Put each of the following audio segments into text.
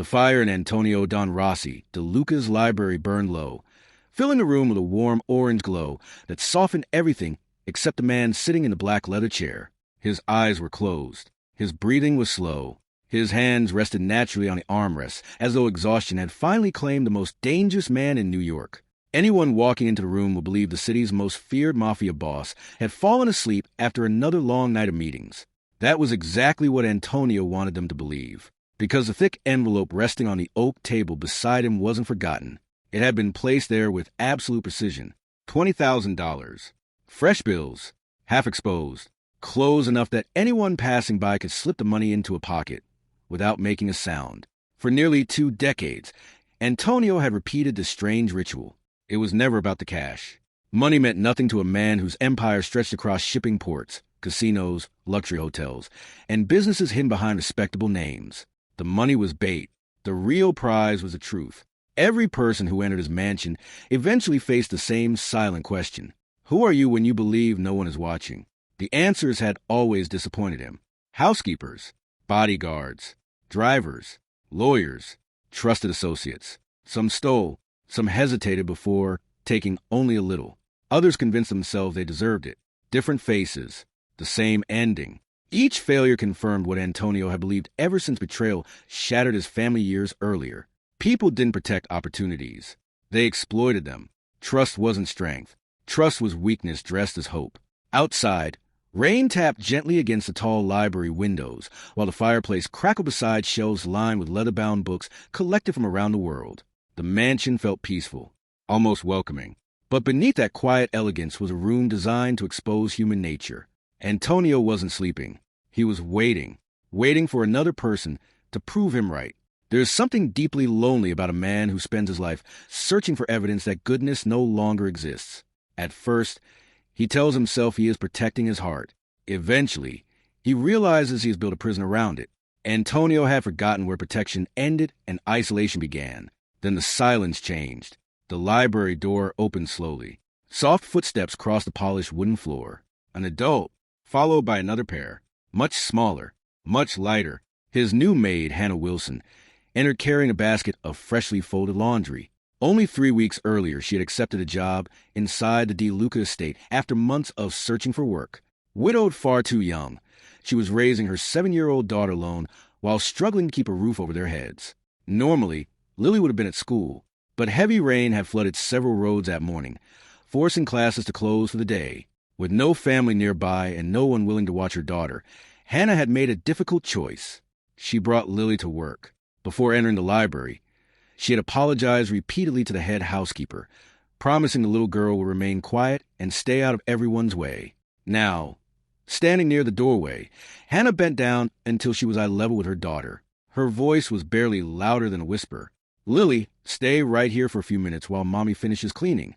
The fire in Antonio Don Rossi de Luca's library burned low, filling the room with a warm orange glow that softened everything except the man sitting in the black leather chair. His eyes were closed. His breathing was slow. His hands rested naturally on the armrests, as though exhaustion had finally claimed the most dangerous man in New York. Anyone walking into the room would believe the city's most feared Mafia boss had fallen asleep after another long night of meetings. That was exactly what Antonio wanted them to believe, because the thick envelope resting on the oak table beside him wasn't forgotten. It had been placed there with absolute precision. $20,000. Fresh bills, half exposed, close enough that anyone passing by could slip the money into a pocket without making a sound. For nearly 2 decades, Antonio had repeated this strange ritual. It was never about the cash. Money meant nothing to a man whose empire stretched across shipping ports, casinos, luxury hotels, and businesses hidden behind respectable names. The money was bait. The real prize was the truth. Every person who entered his mansion eventually faced the same silent question. Who are you when you believe no one is watching? The answers had always disappointed him. Housekeepers, bodyguards, drivers, lawyers, trusted associates. Some stole, some hesitated before taking only a little. Others convinced themselves they deserved it. Different faces, the same ending. Each failure confirmed what Antonio had believed ever since betrayal shattered his family years earlier. People didn't protect opportunities. They exploited them. Trust wasn't strength. Trust was weakness dressed as hope. Outside, rain tapped gently against the tall library windows, while the fireplace crackled beside shelves lined with leather-bound books collected from around the world. The mansion felt peaceful, almost welcoming. But beneath that quiet elegance was a room designed to expose human nature. Antonio wasn't sleeping. He was waiting for another person to prove him right. There's something deeply lonely about a man who spends his life searching for evidence that goodness no longer exists. At first, he tells himself he is protecting his heart. Eventually, he realizes he has built a prison around it. Antonio had forgotten where protection ended and isolation began. Then the silence changed. The library door opened slowly. Soft footsteps crossed the polished wooden floor. An adult, followed by another pair, much smaller, much lighter. His new maid, Hannah Wilson, entered carrying a basket of freshly folded laundry. Only 3 weeks earlier, she had accepted a job inside the De Luca estate after months of searching for work. Widowed far too young, she was raising her 7-year-old daughter alone while struggling to keep a roof over their heads. Normally, Lily would have been at school, but heavy rain had flooded several roads that morning, forcing classes to close for the day. With no family nearby and no one willing to watch her daughter, Hannah had made a difficult choice. She brought Lily to work. Before entering the library, she had apologized repeatedly to the head housekeeper, promising the little girl would remain quiet and stay out of everyone's way. Now, standing near the doorway, Hannah bent down until she was eye level with her daughter. Her voice was barely louder than a whisper. "Lily, stay right here for a few minutes while Mommy finishes cleaning."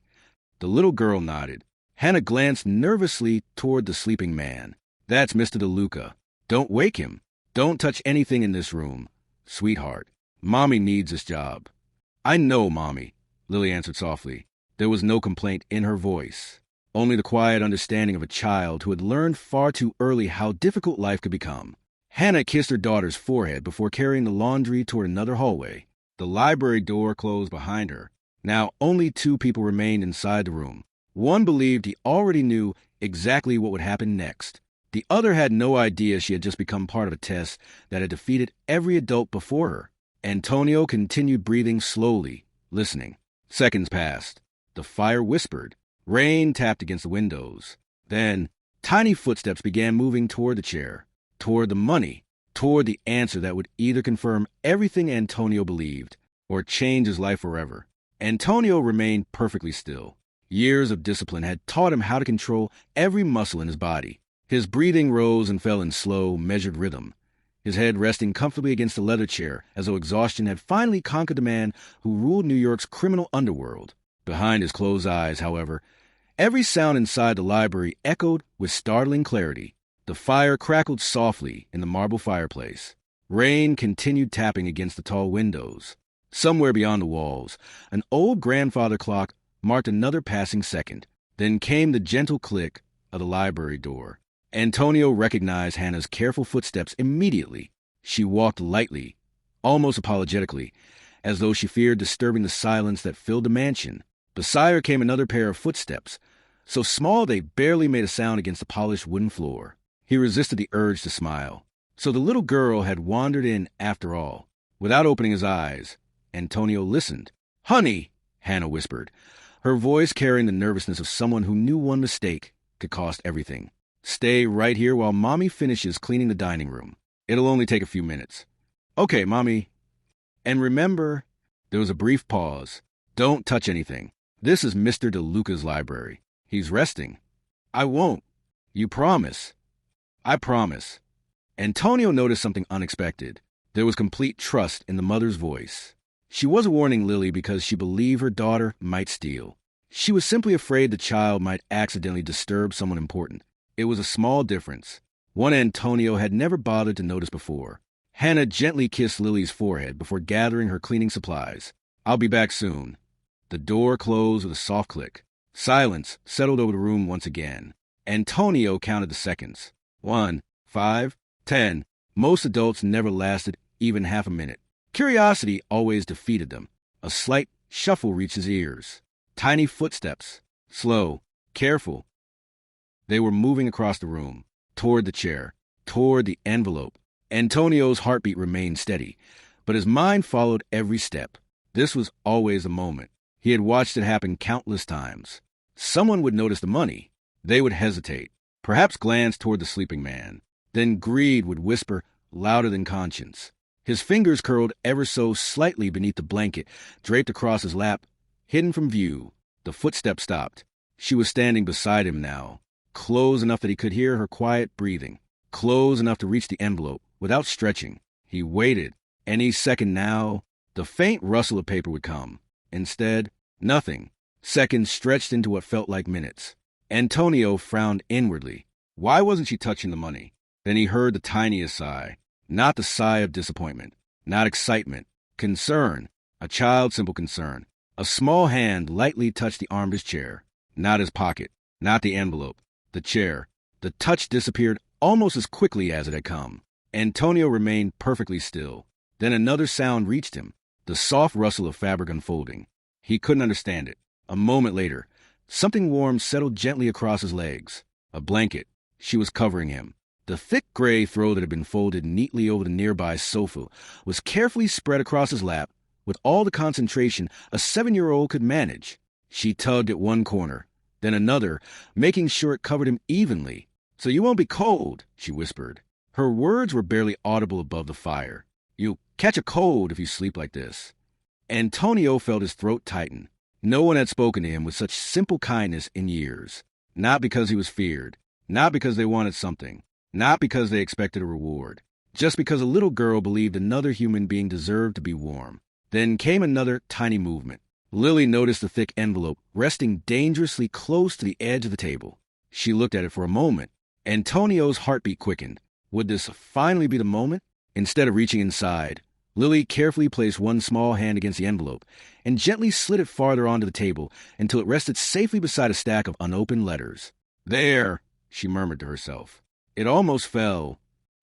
The little girl nodded. Hannah glanced nervously toward the sleeping man. "That's Mr. De Luca. Don't wake him. Don't touch anything in this room. Sweetheart, Mommy needs this job." "I know, Mommy," Lily answered softly. There was no complaint in her voice, only the quiet understanding of a child who had learned far too early how difficult life could become. Hannah kissed her daughter's forehead before carrying the laundry toward another hallway. The library door closed behind her. Now only 2 people remained inside the room. One believed he already knew exactly what would happen next. The other had no idea she had just become part of a test that had defeated every adult before her. Antonio continued breathing slowly, listening. Seconds passed. The fire whispered. Rain tapped against the windows. Then, tiny footsteps began moving toward the chair, toward the money, toward the answer that would either confirm everything Antonio believed or change his life forever. Antonio remained perfectly still. Years of discipline had taught him how to control every muscle in his body. His breathing rose and fell in slow, measured rhythm, his head resting comfortably against the leather chair as though exhaustion had finally conquered the man who ruled New York's criminal underworld. Behind his closed eyes, however, every sound inside the library echoed with startling clarity. The fire crackled softly in the marble fireplace. Rain continued tapping against the tall windows. Somewhere beyond the walls, an old grandfather clock marked another passing second. Then came the gentle click of the library door. Antonio recognized Hannah's careful footsteps immediately. She walked lightly, almost apologetically, as though she feared disturbing the silence that filled the mansion. Beside her came another pair of footsteps, so small they barely made a sound against the polished wooden floor. He resisted the urge to smile. So the little girl had wandered in after all. Without opening his eyes, Antonio listened. "Honey," Hannah whispered, her voice carrying the nervousness of someone who knew one mistake could cost everything. "Stay right here while Mommy finishes cleaning the dining room. It'll only take a few minutes." "Okay, Mommy. And remember," there was a brief pause, "don't touch anything. This is Mr. DeLuca's library. He's resting." "I won't." "You promise?" "I promise." Antonio noticed something unexpected. There was complete trust in the mother's voice. She wasn't warning Lily because she believed her daughter might steal. She was simply afraid the child might accidentally disturb someone important. It was a small difference, one Antonio had never bothered to notice before. Hannah gently kissed Lily's forehead before gathering her cleaning supplies. "I'll be back soon." The door closed with a soft click. Silence settled over the room once again. Antonio counted the seconds. 1, 5, 10. Most adults never lasted even half a minute. Curiosity always defeated them. A slight shuffle reached his ears. Tiny footsteps. Slow, careful. They were moving across the room, toward the chair, toward the envelope. Antonio's heartbeat remained steady, but his mind followed every step. This was always a moment. He had watched it happen countless times. Someone would notice the money. They would hesitate, perhaps glance toward the sleeping man. Then greed would whisper louder than conscience. His fingers curled ever so slightly beneath the blanket, draped across his lap, hidden from view. The footsteps stopped. She was standing beside him now, close enough that he could hear her quiet breathing, close enough to reach the envelope without stretching. He waited. Any second now, the faint rustle of paper would come. Instead, nothing. Seconds stretched into what felt like minutes. Antonio frowned inwardly. Why wasn't she touching the money? Then he heard the tiniest sigh. Not the sigh of disappointment, not excitement, concern, a child's simple concern. A small hand lightly touched the arm of his chair. Not his pocket, not the envelope, the chair. The touch disappeared almost as quickly as it had come. Antonio remained perfectly still. Then another sound reached him, the soft rustle of fabric unfolding. He couldn't understand it. A moment later, something warm settled gently across his legs. A blanket. She was covering him. The thick gray throw that had been folded neatly over the nearby sofa was carefully spread across his lap with all the concentration a 7-year-old could manage. She tugged at one corner, then another, making sure it covered him evenly. "So you won't be cold," she whispered. Her words were barely audible above the fire. "You'll catch a cold if you sleep like this." Antonio felt his throat tighten. No one had spoken to him with such simple kindness in years. Not because he was feared, not because they wanted something, not because they expected a reward, just because a little girl believed another human being deserved to be warm. Then came another tiny movement. Lily noticed the thick envelope resting dangerously close to the edge of the table. She looked at it for a moment. Antonio's heartbeat quickened. Would this finally be the moment? Instead of reaching inside, Lily carefully placed one small hand against the envelope and gently slid it farther onto the table until it rested safely beside a stack of unopened letters. "There," she murmured to herself. It almost fell.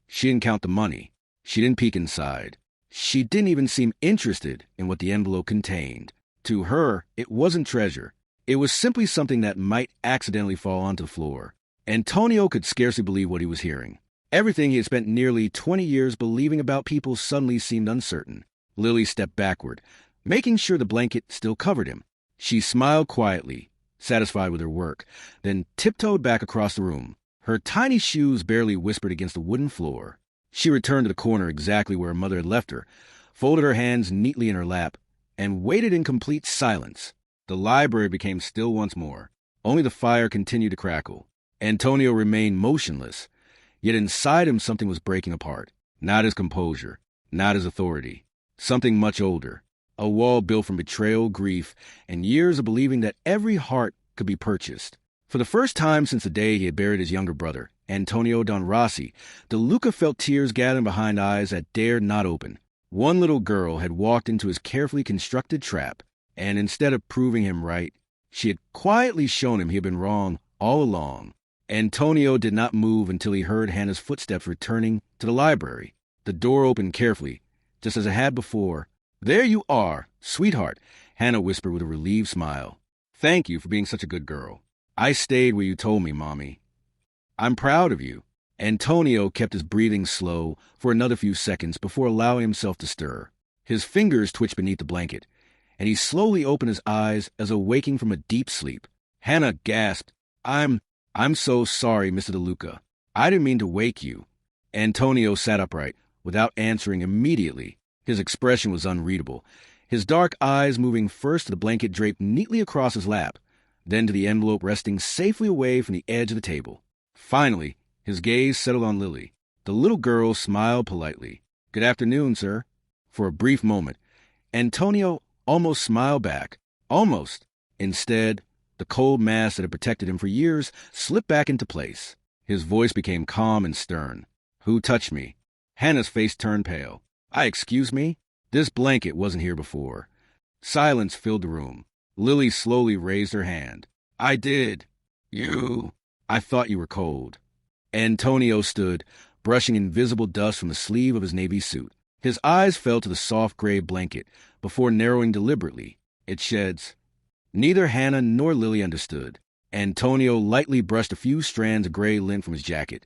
She didn't count the money. She didn't peek inside. She didn't even seem interested in what the envelope contained. To her, it wasn't treasure. It was simply something that might accidentally fall onto the floor. Antonio could scarcely believe what he was hearing. Everything he had spent nearly 20 years believing about people suddenly seemed uncertain. Lily stepped backward, making sure the blanket still covered him. She smiled quietly, satisfied with her work, then tiptoed back across the room. Her tiny shoes barely whispered against the wooden floor. She returned to the corner exactly where her mother had left her, folded her hands neatly in her lap, and waited in complete silence. The library became still once more. Only the fire continued to crackle. Antonio remained motionless, yet inside him something was breaking apart. Not his composure, not his authority. Something much older. A wall built from betrayal, grief, and years of believing that every heart could be purchased. For the first time since the day he had buried his younger brother, Antonio Don Rossi, DeLuca felt tears gathering behind eyes that dared not open. One little girl had walked into his carefully constructed trap, and instead of proving him right, she had quietly shown him he had been wrong all along. Antonio did not move until he heard Hannah's footsteps returning to the library. The door opened carefully, just as it had before. "There you are, sweetheart," Hannah whispered with a relieved smile. "Thank you for being such a good girl. I stayed where you told me, Mommy. I'm proud of you." Antonio kept his breathing slow for another few seconds before allowing himself to stir. His fingers twitched beneath the blanket, and he slowly opened his eyes as though waking from a deep sleep. Hannah gasped, I'm so sorry, Mr. DeLuca. I didn't mean to wake you." Antonio sat upright, without answering immediately. His expression was unreadable, his dark eyes moving first to the blanket draped neatly across his lap, then to the envelope resting safely away from the edge of the table. Finally, his gaze settled on Lily. The little girl smiled politely. "Good afternoon, sir." For a brief moment, Antonio almost smiled back. Almost. Instead, the cold mask that had protected him for years slipped back into place. His voice became calm and stern. "Who touched me?" Hannah's face turned pale. Excuse me? This blanket wasn't here before." Silence filled the room. Lily slowly raised her hand. "I did." "You." "I thought you were cold." Antonio stood, brushing invisible dust from the sleeve of his navy suit. His eyes fell to the soft gray blanket before narrowing deliberately. "It sheds." Neither Hannah nor Lily understood. Antonio lightly brushed a few strands of gray lint from his jacket,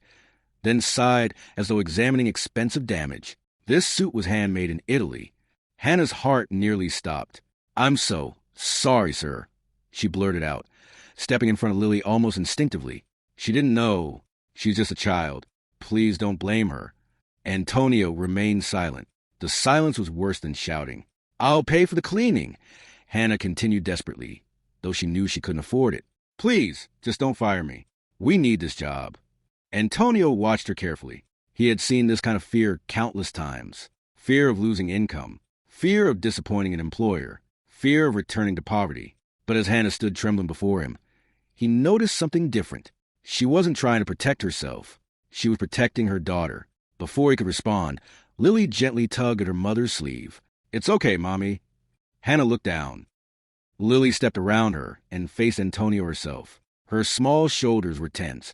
then sighed as though examining expensive damage. This suit was handmade in Italy. Hannah's heart nearly stopped. "I'm so sorry, sir," she blurted out, stepping in front of Lily almost instinctively. "She didn't know. She's just a child. Please don't blame her." Antonio remained silent. The silence was worse than shouting. "I'll pay for the cleaning," Hannah continued desperately, though she knew she couldn't afford it. "Please, just don't fire me. We need this job." Antonio watched her carefully. He had seen this kind of fear countless times. Fear of losing income. Fear of disappointing an employer. Fear of returning to poverty. But as Hannah stood trembling before him, he noticed something different. She wasn't trying to protect herself. She was protecting her daughter. Before he could respond, Lily gently tugged at her mother's sleeve. "It's okay, Mommy." Hannah looked down. Lily stepped around her and faced Antonio herself. Her small shoulders were tense,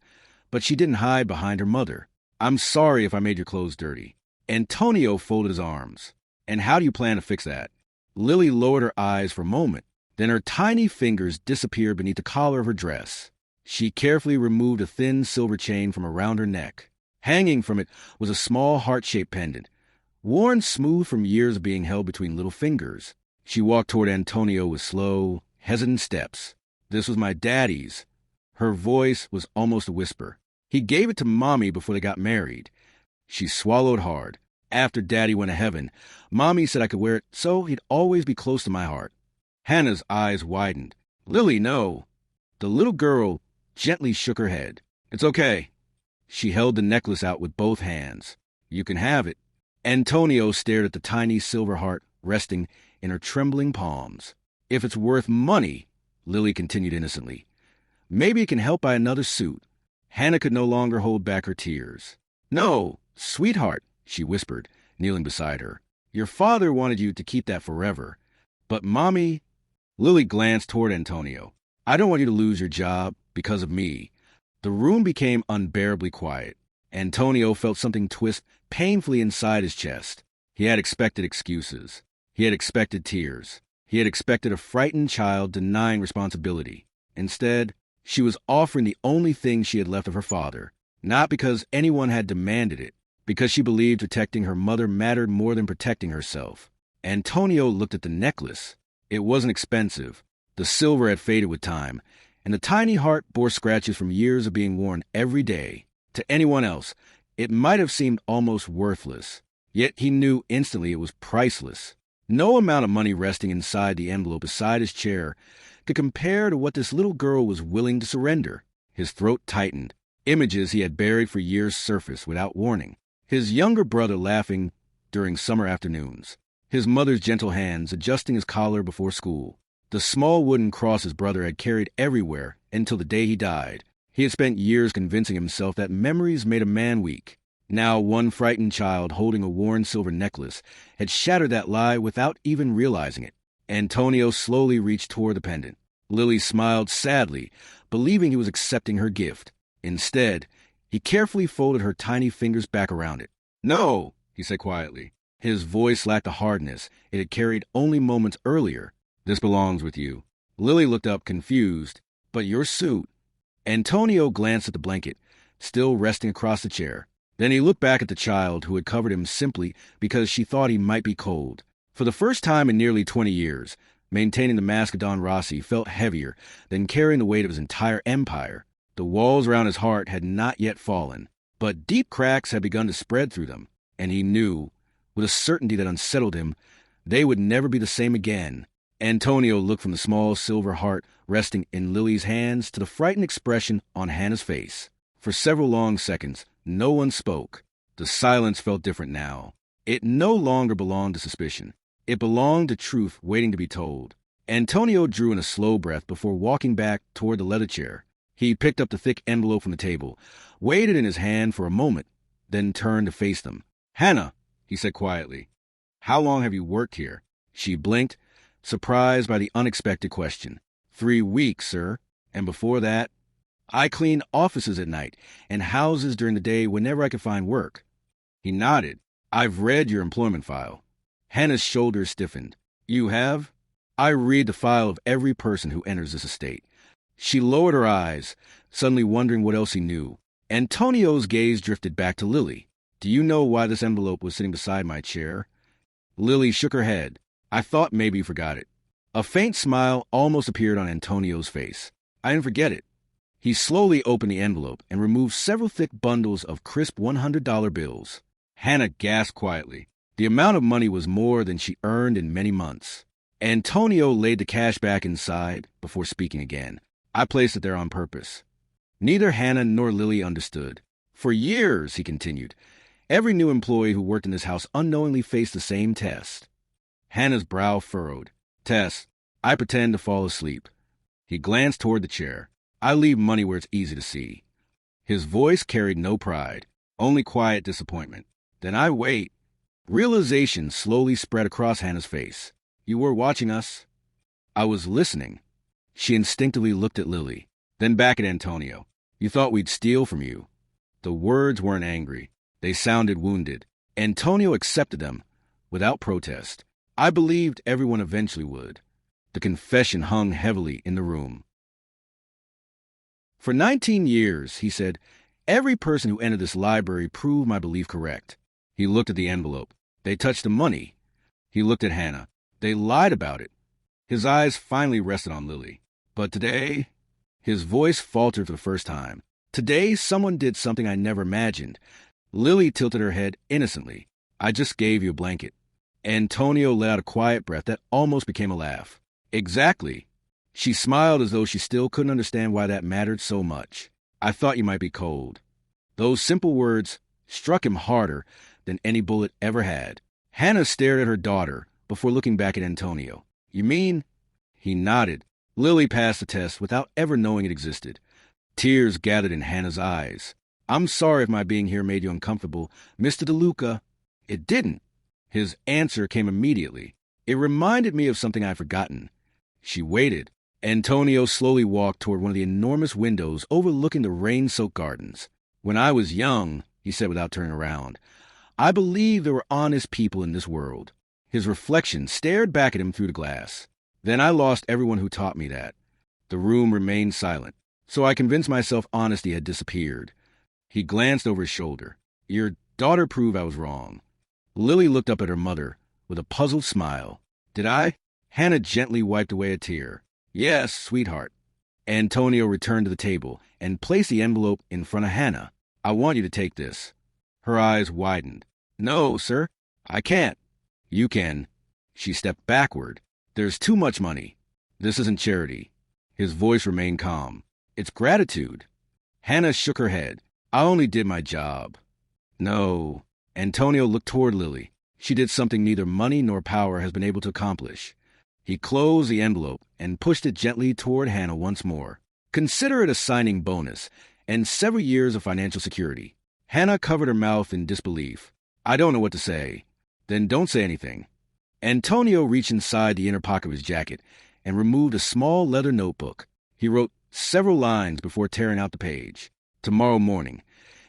but she didn't hide behind her mother. "I'm sorry if I made your clothes dirty." Antonio folded his arms. "And how do you plan to fix that?" Lily lowered her eyes for a moment. Then her tiny fingers disappeared beneath the collar of her dress. She carefully removed a thin silver chain from around her neck. Hanging from it was a small heart-shaped pendant, worn smooth from years of being held between little fingers. She walked toward Antonio with slow, hesitant steps. "This was my daddy's." Her voice was almost a whisper. "He gave it to Mommy before they got married." She swallowed hard. "After Daddy went to heaven, Mommy said I could wear it so he'd always be close to my heart." Hannah's eyes widened. "Lily, no." The little girl gently shook her head. "It's okay." She held the necklace out with both hands. "You can have it." Antonio stared at the tiny silver heart resting in her trembling palms. "If it's worth money," Lily continued innocently, "maybe it can help buy another suit." Hannah could no longer hold back her tears. "No, sweetheart," she whispered, kneeling beside her. "Your father wanted you to keep that forever. But Mommy—" Lily glanced toward Antonio. "I don't want you to lose your job because of me." The room became unbearably quiet. Antonio felt something twist painfully inside his chest. He had expected excuses. He had expected tears. He had expected a frightened child denying responsibility. Instead, she was offering the only thing she had left of her father, not because anyone had demanded it, because she believed protecting her mother mattered more than protecting herself. Antonio looked at the necklace. It wasn't expensive. The silver had faded with time, and the tiny heart bore scratches from years of being worn every day. To anyone else, it might have seemed almost worthless. Yet he knew instantly it was priceless. No amount of money resting inside the envelope beside his chair could compare to what this little girl was willing to surrender. His throat tightened. Images he had buried for years surfaced without warning. His younger brother laughing during summer afternoons. His mother's gentle hands adjusting his collar before school. The small wooden cross his brother had carried everywhere until the day he died. He had spent years convincing himself that memories made a man weak. Now one frightened child holding a worn silver necklace had shattered that lie without even realizing it. Antonio slowly reached toward the pendant. Lily smiled sadly, believing he was accepting her gift. Instead, he carefully folded her tiny fingers back around it. "No," he said quietly. His voice lacked the hardness it had carried only moments earlier. "This belongs with you." Lily looked up, confused. "But your suit." Antonio glanced at the blanket, still resting across the chair. Then he looked back at the child who had covered him simply because she thought he might be cold. For the first time in nearly 20 years, maintaining the mask of Don Rossi felt heavier than carrying the weight of his entire empire. The walls around his heart had not yet fallen, but deep cracks had begun to spread through them, and he knew, with a certainty that unsettled him, they would never be the same again. Antonio looked from the small silver heart resting in Lily's hands to the frightened expression on Hannah's face. For several long seconds, no one spoke. The silence felt different now. It no longer belonged to suspicion. It belonged to truth waiting to be told. Antonio drew in a slow breath before walking back toward the leather chair. He picked up the thick envelope from the table, weighed it in his hand for a moment, then turned to face them. "Hannah," he said quietly, "how long have you worked here?" She blinked, surprised by the unexpected question. 3 weeks, sir. And before that, I cleaned offices at night and houses during the day whenever I could find work." He nodded. "I've read your employment file." Hannah's shoulders stiffened. "You have?" "I read the file of every person who enters this estate." She lowered her eyes, suddenly wondering what else he knew. Antonio's gaze drifted back to Lily. "Do you know why this envelope was sitting beside my chair?" Lily shook her head. "I thought maybe you forgot it." A faint smile almost appeared on Antonio's face. "I didn't forget it." He slowly opened the envelope and removed several thick bundles of crisp $100 bills. Hannah gasped quietly. The amount of money was more than she earned in many months. Antonio laid the cash back inside before speaking again. "I placed it there on purpose." Neither Hannah nor Lily understood. "For years," he continued, "every new employee who worked in this house unknowingly faced the same test." Hannah's brow furrowed. "Tess, I pretend to fall asleep." He glanced toward the chair. "I leave money where it's easy to see." His voice carried no pride, only quiet disappointment. "Then I wait." Realization slowly spread across Hannah's face. "You were watching us." "I was listening." She instinctively looked at Lily, then back at Antonio. "You thought we'd steal from you." The words weren't angry. They sounded wounded. Antonio accepted them without protest. "I believed everyone eventually would." The confession hung heavily in the room. "For 19 years, he said, every person who entered this library proved my belief correct." He looked at the envelope. "They touched the money." He looked at Hannah. "They lied about it." His eyes finally rested on Lily. "But today," his voice faltered for the first time, "today someone did something I never imagined." Lily tilted her head innocently. "I just gave you a blanket." Antonio let out a quiet breath that almost became a laugh. "Exactly." She smiled as though she still couldn't understand why that mattered so much. "I thought you might be cold." Those simple words struck him harder than any bullet ever had. Hannah stared at her daughter before looking back at Antonio. "You mean?" He nodded. Lily passed the test without ever knowing it existed. Tears gathered in Hannah's eyes. "I'm sorry if my being here made you uncomfortable, Mr. DeLuca." "It didn't." His answer came immediately. "It reminded me of something I'd forgotten." She waited. Antonio slowly walked toward one of the enormous windows overlooking the rain-soaked gardens. "When I was young," he said without turning around, "I believed there were honest people in this world." His reflection stared back at him through the glass. "Then I lost everyone who taught me that." The room remained silent, so I convinced myself honesty had disappeared. He glanced over his shoulder. "Your daughter proved I was wrong." Lily looked up at her mother with a puzzled smile. "Did I?" Hannah gently wiped away a tear. "Yes, sweetheart." Antonio returned to the table and placed the envelope in front of Hannah. "I want you to take this." Her eyes widened. "No, sir, I can't." "You can." She stepped backward. "There's too much money. This isn't charity." His voice remained calm. "It's gratitude." Hannah shook her head. "I only did my job." "No." Antonio looked toward Lily. "She did something neither money nor power has been able to accomplish." He closed the envelope and pushed it gently toward Hannah once more. "Consider it a signing bonus and several years of financial security." Hannah covered her mouth in disbelief. "I don't know what to say." "Then don't say anything." Antonio reached inside the inner pocket of his jacket and removed a small leather notebook. He wrote several lines before tearing out the page. Tomorrow morning,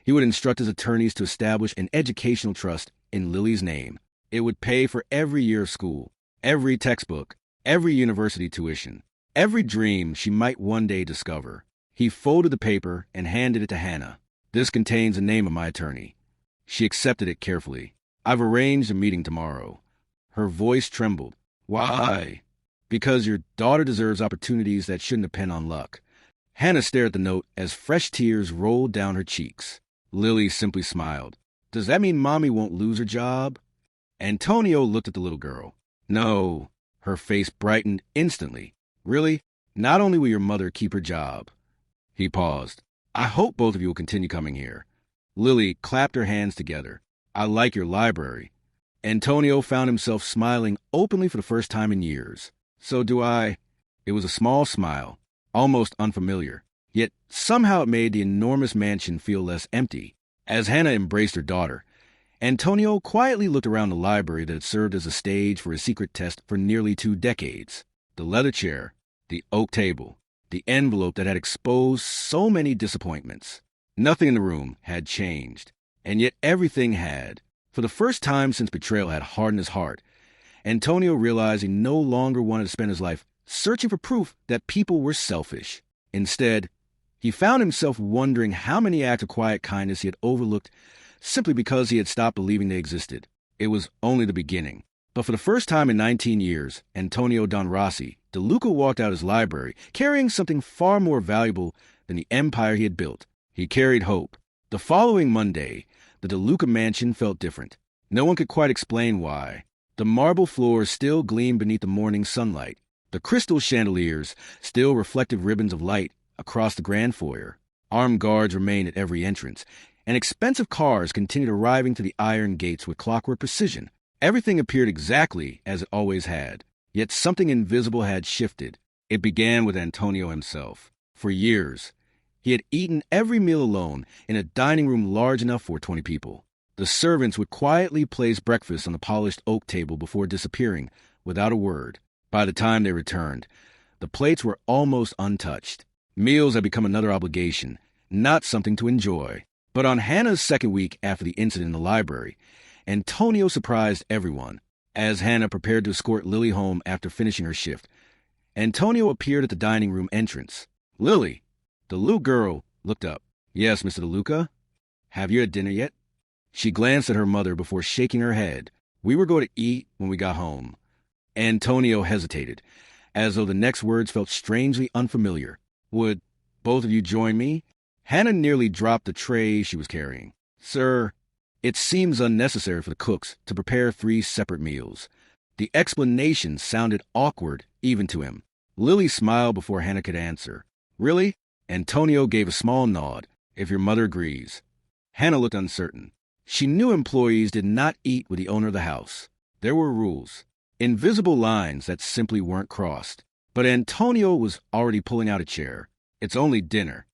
he would instruct his attorneys to establish an educational trust in Lily's name. It would pay for every year of school, every textbook, every university tuition, every dream she might one day discover. He folded the paper and handed it to Hannah. This contains the name of my attorney. She accepted it carefully. I've arranged a meeting tomorrow. Her voice trembled. Why? Because your daughter deserves opportunities that shouldn't depend on luck. Hannah stared at the note as fresh tears rolled down her cheeks. Lily simply smiled. Does that mean Mommy won't lose her job? Antonio looked at the little girl. No. Her face brightened instantly. Really? Not only will your mother keep her job. He paused. I hope both of you will continue coming here. Lily clapped her hands together. I like your library. Antonio found himself smiling openly for the first time in years. So do I. It was a small smile, almost unfamiliar. Yet somehow it made the enormous mansion feel less empty. As Hannah embraced her daughter, Antonio quietly looked around the library that had served as a stage for his secret test for nearly 2 decades. The leather chair, the oak table, the envelope that had exposed so many disappointments. Nothing in the room had changed, and yet everything had. For the first time since betrayal had hardened his heart, Antonio realized he no longer wanted to spend his life searching for proof that people were selfish. Instead, he found himself wondering how many acts of quiet kindness he had overlooked simply because he had stopped believing they existed. It was only the beginning. But for the first time in 19 years, Antonio Don Rossi, DeLuca walked out his library carrying something far more valuable than the empire he had built. He carried hope. The following Monday, the DeLuca mansion felt different. No one could quite explain why. The marble floors still gleamed beneath the morning sunlight. The crystal chandeliers still reflected ribbons of light across the grand foyer. Armed guards remained at every entrance, and expensive cars continued arriving to the iron gates with clockwork precision. Everything appeared exactly as it always had. Yet something invisible had shifted. It began with Antonio himself. For years, he had eaten every meal alone in a dining room large enough for 20 people. The servants would quietly place breakfast on the polished oak table before disappearing, without a word. By the time they returned, the plates were almost untouched. Meals had become another obligation, not something to enjoy. But on Hannah's second week after the incident in the library, Antonio surprised everyone. As Hannah prepared to escort Lily home after finishing her shift, Antonio appeared at the dining room entrance. Lily! The little girl looked up. Yes, Mr. DeLuca? Have you had dinner yet? She glanced at her mother before shaking her head. We were going to eat when we got home. Antonio hesitated, as though the next words felt strangely unfamiliar. Would both of you join me? Hannah nearly dropped the tray she was carrying. Sir, it seems unnecessary for the cooks to prepare 3 separate meals. The explanation sounded awkward even to him. Lily smiled before Hannah could answer. Really? Antonio gave a small nod. If your mother agrees. Hannah looked uncertain. She knew employees did not eat with the owner of the house. There were rules. Invisible lines that simply weren't crossed. But Antonio was already pulling out a chair. It's only dinner.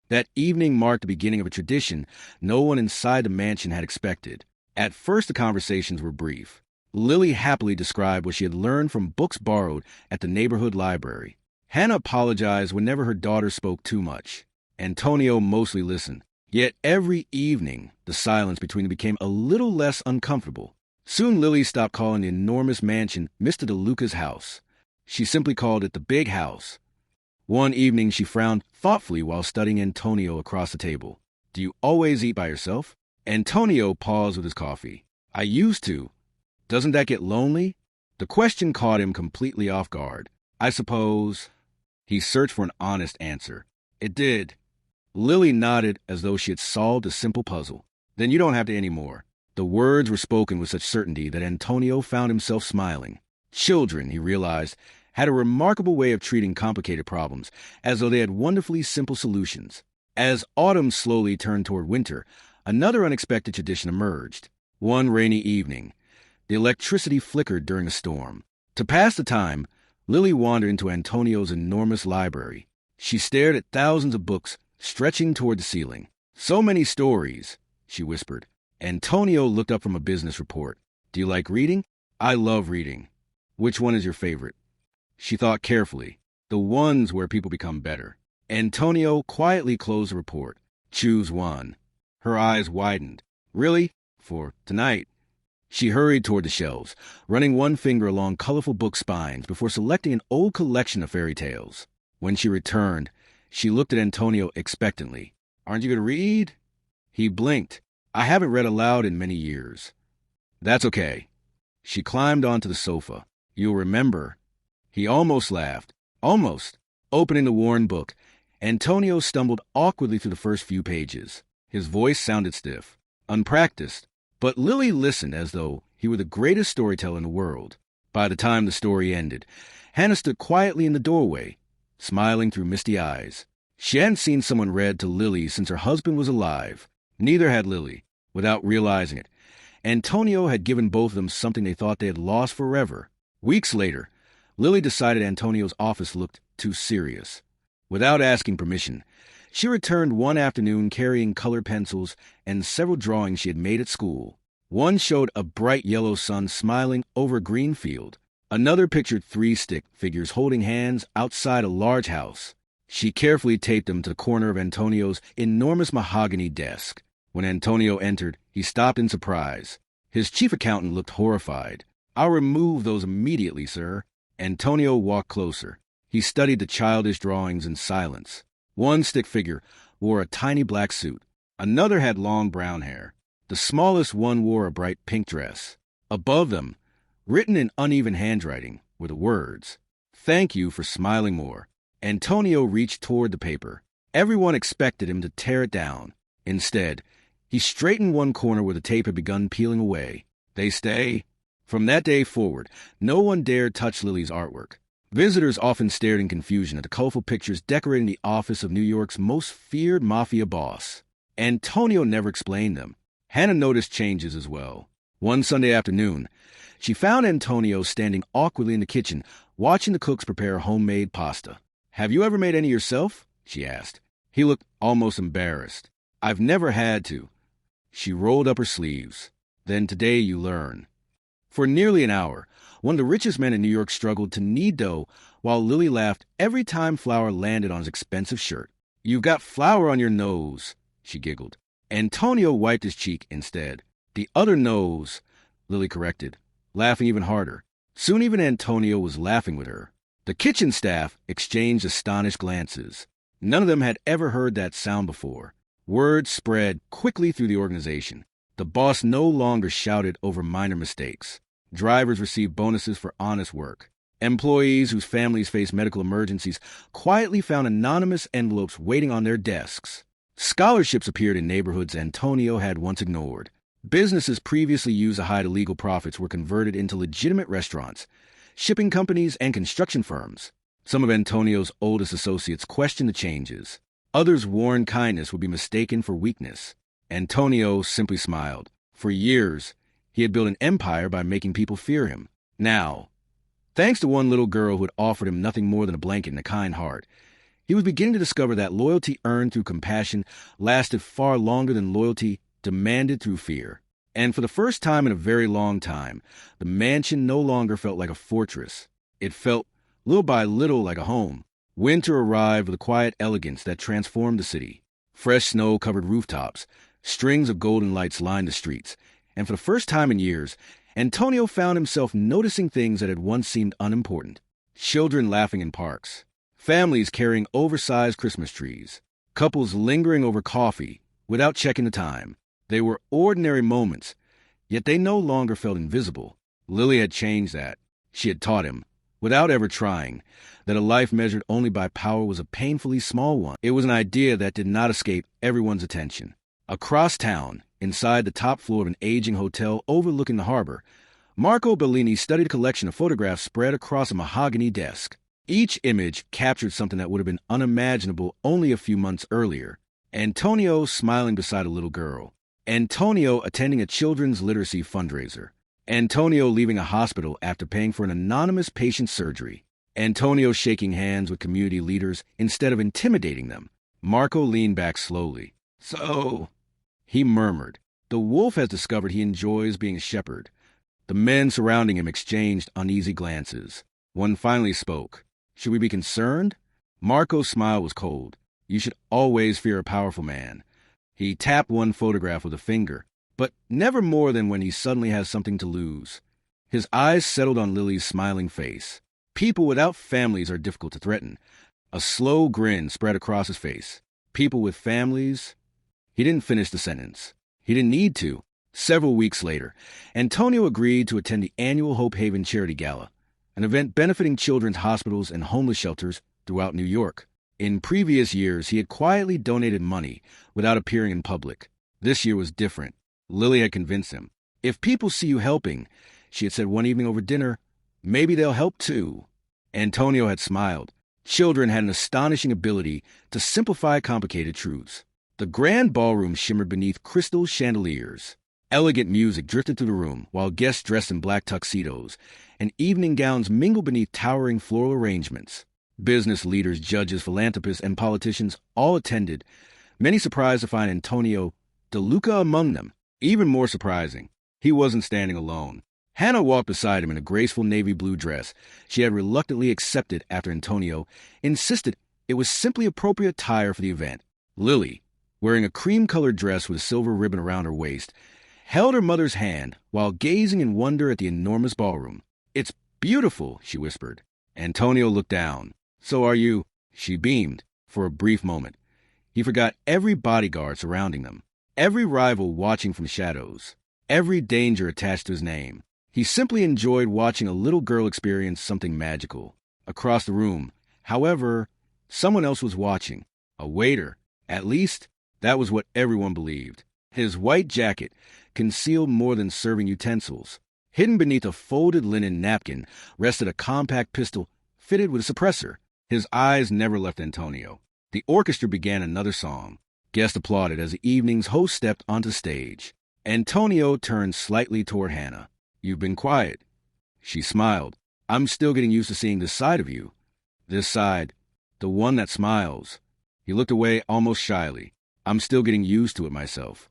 That evening marked the beginning of a tradition no one inside the mansion had expected. At first, the conversations were brief. Lily happily described what she had learned from books borrowed at the neighborhood library. Hannah apologized whenever her daughter spoke too much. Antonio mostly listened. Yet every evening, the silence between them became a little less uncomfortable. Soon Lily stopped calling the enormous mansion Mr. DeLuca's house. She simply called it the big house. One evening she frowned thoughtfully while studying Antonio across the table. Do you always eat by yourself? Antonio paused with his coffee. I used to. Doesn't that get lonely? The question caught him completely off guard. I suppose. He searched for an honest answer. It did. Lily nodded as though she had solved a simple puzzle. Then you don't have to anymore. The words were spoken with such certainty that Antonio found himself smiling. Children, he realized, had a remarkable way of treating complicated problems, as though they had wonderfully simple solutions. As autumn slowly turned toward winter, another unexpected tradition emerged. One rainy evening, the electricity flickered during a storm. To pass the time, Lily wandered into Antonio's enormous library. She stared at thousands of books stretching toward the ceiling. So many stories, she whispered. Antonio looked up from a business report. Do you like reading? I love reading. Which one is your favorite? She thought carefully. The ones where people become better. Antonio quietly closed the report. Choose one. Her eyes widened. Really? For tonight? She hurried toward the shelves, running one finger along colorful book spines before selecting an old collection of fairy tales. When she returned, she looked at Antonio expectantly. "Aren't you going to read?" He blinked. "I haven't read aloud in many years." "That's okay." She climbed onto the sofa. "You'll remember." He almost laughed. Almost. Opening the worn book, Antonio stumbled awkwardly through the first few pages. His voice sounded stiff, unpracticed, but Lily listened as though he were the greatest storyteller in the world. By the time the story ended, Hannah stood quietly in the doorway, smiling through misty eyes. She hadn't seen someone read to Lily since her husband was alive. Neither had Lily. Without realizing it, Antonio had given both of them something they thought they had lost forever. Weeks later, Lily decided Antonio's office looked too serious. Without asking permission, she returned one afternoon carrying colored pencils and several drawings she had made at school. One showed a bright yellow sun smiling over a green field. Another pictured 3 stick figures holding hands outside a large house. She carefully taped them to the corner of Antonio's enormous mahogany desk. When Antonio entered, he stopped in surprise. His chief accountant looked horrified. "I'll remove those immediately, sir." Antonio walked closer. He studied the childish drawings in silence. One stick figure wore a tiny black suit. Another had long brown hair. The smallest one wore a bright pink dress. Above them, written in uneven handwriting, were the words, "Thank you for smiling more." Antonio reached toward the paper. Everyone expected him to tear it down. Instead, he straightened one corner where the tape had begun peeling away. "They stay?" From that day forward, no one dared touch Lily's artwork. Visitors often stared in confusion at the colorful pictures decorating the office of New York's most feared Mafia boss. Antonio never explained them. Hannah noticed changes as well. One Sunday afternoon, she found Antonio standing awkwardly in the kitchen, watching the cooks prepare homemade pasta. "Have you ever made any yourself?" she asked. He looked almost embarrassed. "I've never had to." She rolled up her sleeves. "Then today you learn." For nearly an hour, one of the richest men in New York struggled to knead dough while Lily laughed every time flour landed on his expensive shirt. "You've got flour on your nose," she giggled. Antonio wiped his cheek instead. "The other nose," Lily corrected, laughing even harder. Soon even Antonio was laughing with her. The kitchen staff exchanged astonished glances. None of them had ever heard that sound before. Word spread quickly through the organization. The boss no longer shouted over minor mistakes. Drivers received bonuses for honest work. Employees whose families faced medical emergencies quietly found anonymous envelopes waiting on their desks. Scholarships appeared in neighborhoods Antonio had once ignored. Businesses previously used to hide illegal profits were converted into legitimate restaurants, shipping companies, and construction firms. Some of Antonio's oldest associates questioned the changes. Others warned kindness would be mistaken for weakness. Antonio simply smiled. For years, he had built an empire by making people fear him. Now, thanks to one little girl who had offered him nothing more than a blanket and a kind heart, he was beginning to discover that loyalty earned through compassion lasted far longer than loyalty demanded through fear. And for the first time in a very long time, the mansion no longer felt like a fortress. It felt, little by little, like a home. Winter arrived with a quiet elegance that transformed the city. Fresh snow covered rooftops. Strings of golden lights lined the streets. And for the first time in years, Antonio found himself noticing things that had once seemed unimportant. Children laughing in parks. Families carrying oversized Christmas trees. Couples lingering over coffee without checking the time. They were ordinary moments, yet they no longer felt invisible. Lily had changed that. She had taught him, without ever trying, that a life measured only by power was a painfully small one. It was an idea that did not escape everyone's attention. Across town, inside the top floor of an aging hotel overlooking the harbor, Marco Bellini studied a collection of photographs spread across a mahogany desk. Each image captured something that would have been unimaginable only a few months earlier. Antonio smiling beside a little girl. Antonio attending a children's literacy fundraiser. Antonio leaving a hospital after paying for an anonymous patient's surgery. Antonio shaking hands with community leaders instead of intimidating them. Marco leaned back slowly. "So," he murmured, "the wolf has discovered he enjoys being a shepherd." The men surrounding him exchanged uneasy glances. One finally spoke. "Should we be concerned?" Marco's smile was cold. "You should always fear a powerful man." He tapped one photograph with a finger. but never more than when he suddenly has something to lose. His eyes settled on Lily's smiling face. People without families are difficult to threaten. A slow grin spread across his face. People with families... He didn't finish the sentence. He didn't need to. Several weeks later, Antonio agreed to attend the annual Hope Haven Charity Gala, an event benefiting children's hospitals and homeless shelters throughout New York. In previous years, he had quietly donated money without appearing in public. This year was different. Lily had convinced him. If people see you helping, she had said one evening over dinner, maybe they'll help too. Antonio had smiled. Children had an astonishing ability to simplify complicated truths. The grand ballroom shimmered beneath crystal chandeliers. Elegant music drifted through the room, while guests dressed in black tuxedos and evening gowns mingled beneath towering floral arrangements. Business leaders, judges, philanthropists, and politicians all attended, many surprised to find Antonio DeLuca among them. Even more surprising, he wasn't standing alone. Hannah walked beside him in a graceful navy blue dress she had reluctantly accepted after Antonio insisted it was simply appropriate attire for the event. Lily, wearing a cream-colored dress with a silver ribbon around her waist, held her mother's hand while gazing in wonder at the enormous ballroom. "It's beautiful," she whispered. Antonio looked down. "So are you." She beamed for a brief moment. He forgot every bodyguard surrounding them, every rival watching from shadows, every danger attached to his name. He simply enjoyed watching a little girl experience something magical. Across the room, however, someone else was watching. A waiter. At least, that was what everyone believed. His white jacket concealed more than serving utensils. Hidden beneath a folded linen napkin rested a compact pistol fitted with a suppressor. His eyes never left Antonio. The orchestra began another song. Guests applauded as the evening's host stepped onto stage. Antonio turned slightly toward Hannah. "You've been quiet." She smiled. "I'm still getting used to seeing this side of you." This side, the one that smiles. He looked away almost shyly. "I'm still getting used to it myself."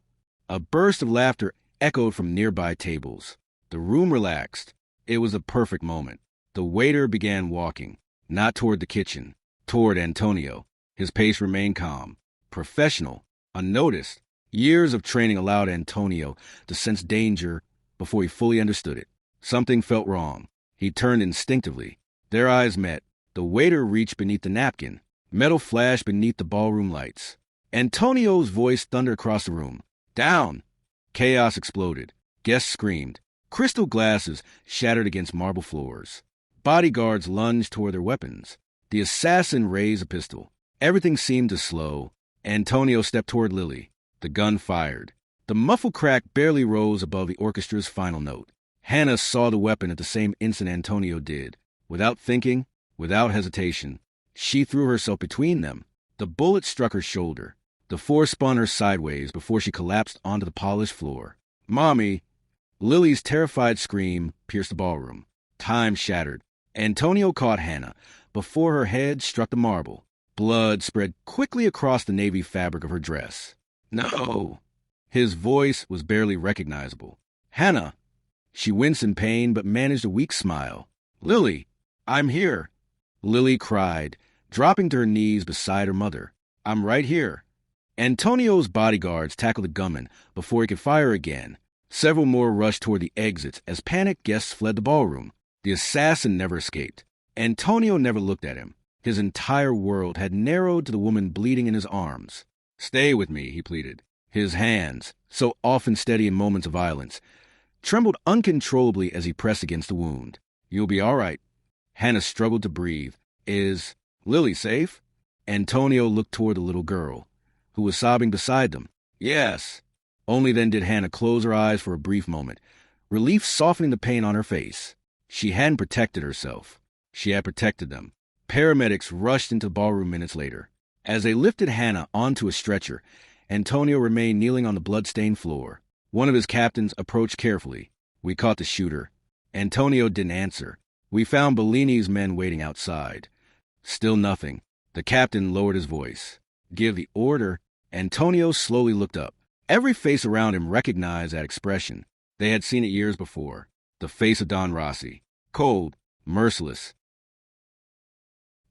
A burst of laughter echoed from nearby tables. The room relaxed. It was a perfect moment. The waiter began walking, not toward the kitchen, toward Antonio. His pace remained calm, professional, unnoticed. Years of training allowed Antonio to sense danger before he fully understood it. Something felt wrong. He turned instinctively. Their eyes met. The waiter reached beneath the napkin. Metal flashed beneath the ballroom lights. Antonio's voice thundered across the room. "Down!" Chaos exploded. Guests screamed. Crystal glasses shattered against marble floors. Bodyguards lunged toward their weapons. The assassin raised a pistol. Everything seemed to slow. Antonio stepped toward Lily. The gun fired. The muffled crack barely rose above the orchestra's final note. Hannah saw the weapon at the same instant Antonio did. Without thinking, without hesitation, she threw herself between them. The bullet struck her shoulder. The force spun her sideways before she collapsed onto the polished floor. "Mommy!" Lily's terrified scream pierced the ballroom. Time shattered. Antonio caught Hannah before her head struck the marble. Blood spread quickly across the navy fabric of her dress. "No!" His voice was barely recognizable. "Hannah!" She winced in pain but managed a weak smile. "Lily, I'm here!" Lily cried, dropping to her knees beside her mother. "I'm right here." Antonio's bodyguards tackled the gunman before he could fire again. Several more rushed toward the exits as panicked guests fled the ballroom. The assassin never escaped. Antonio never looked at him. His entire world had narrowed to the woman bleeding in his arms. "Stay with me," he pleaded. His hands, so often steady in moments of violence, trembled uncontrollably as he pressed against the wound. "You'll be all right." Hannah struggled to breathe. "Is Lily safe?" Antonio looked toward the little girl, who was sobbing beside them. "Yes." Only then did Hannah close her eyes for a brief moment, relief softening the pain on her face. She hadn't protected herself. She had protected them. Paramedics rushed into the ballroom minutes later. As they lifted Hannah onto a stretcher, Antonio remained kneeling on the blood-stained floor. One of his captains approached carefully. "We caught the shooter." Antonio didn't answer. "We found Bellini's men waiting outside." Still nothing. The captain lowered his voice. "Give the order." Antonio slowly looked up. Every face around him recognized that expression. They had seen it years before. The face of Don Rossi. Cold, merciless.